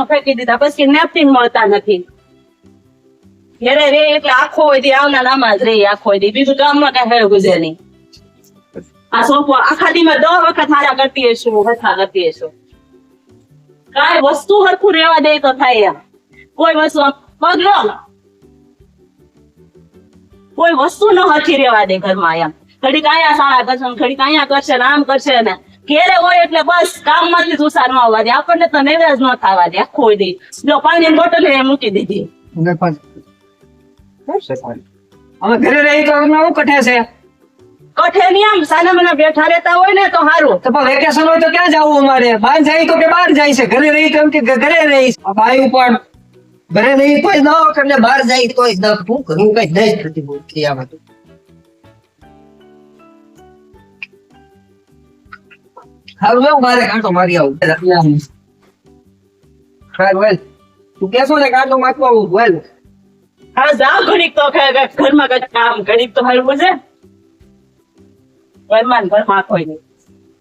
ફેંકી દીધા પછી નેપકિન મળતા નથી ઘેરે રે એટલે આખો હોય દી આવના નામાં જ રહી આખો દી બીજું ગામમાં કઈ હેળ ગુજે નહીં આ સોપો આખા દી માં 10 વખત હારા કરતી હશું હથા કરતી હશું કાંઈ વસ્તુ હરખું રેવા દે તો થાય એમ કોઈ વસ્તુ પગલો કોઈ વસ્તુ ન હરખી રેવા દે ઘરમાં એમ ઘડીક અહીંયા શાળા કરશે ઘડીક અહીંયા કરશે ને આમ કરશે ને ઘેરે હોય એટલે બસ કામમાંથી ઉસાર ન આવવા દે આપણને તો નેવેજ ન થવા દે આખો દી જો પાણીની બોટલ એ મૂકી દીધી અમે ઘરે રહી તો હું કઠે છે કઠે ની આમ સાના મને બેઠા રહેતા હોય ને તો સારું તો પણ વેકેશન હોય તો ક્યાં જવું અમારે બહાર જાય તો કે બહાર જાય છે ઘરે રહી તો એમ કે ઘરે રહીશ ભાઈ પણ ઘરે રહી તોય ન એટલે બહાર જાય તોય ન હું કરું કઈ નહીં થતી બોલતી આ બધું હારું એવું મારે કાંટો મારી આવું વેલ તું કેશો ને કાંટો મારતો આવું વેલ હા જાવ ઘડીક તો ઘરમાં કઈ કામ ઘડીક તો હારું પડશે ઘરમાં કોઈ નહીં